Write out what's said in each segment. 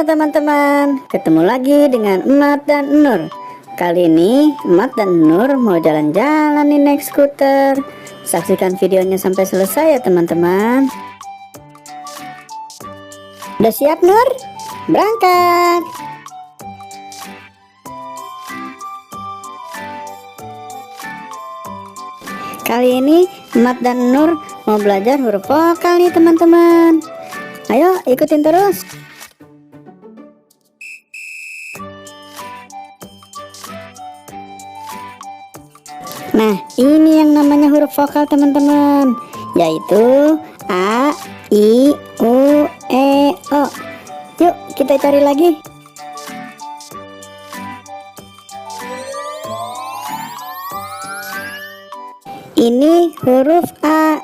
Halo teman-teman, ketemu lagi dengan Emat dan Nur. Kali ini Emat dan Nur mau jalan-jalan nih naik skuter. Saksikan videonya sampai selesai ya teman-teman. Udah siap Nur? Berangkat! Kali ini Emat dan Nur mau belajar huruf vokal nih teman-teman. Ayo ikutin terus. Nah, ini yang namanya huruf vokal teman-teman, yaitu A, I, U, E, O. Yuk kita cari lagi. Ini huruf A.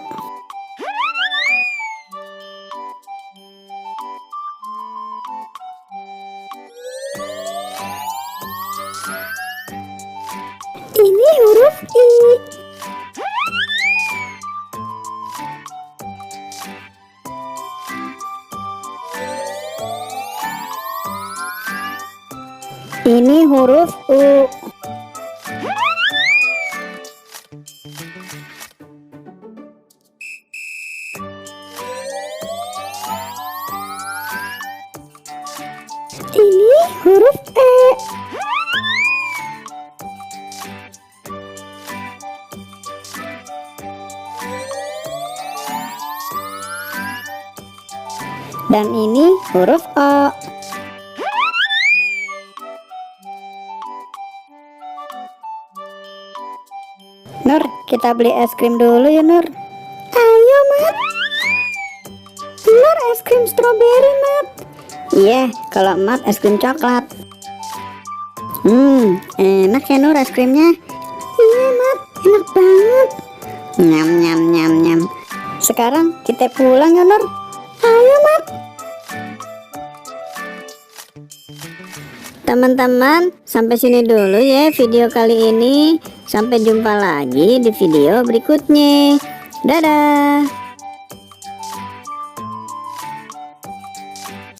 Ini huruf I. Ini huruf U. Ini huruf E. Dan ini huruf O. Nur, kita beli es krim dulu ya Nur. Ayo Mat. Nur, es krim stroberi Mat. Iya, kalau Mat es krim coklat. Enak ya Nur es krimnya. Iya Mat, enak banget. Nyam nyam nyam nyam. Sekarang kita pulang ya Nur. Ayo Mat. Teman-teman, sampai sini dulu ya video kali ini. Sampai jumpa lagi di video berikutnya. Dadah.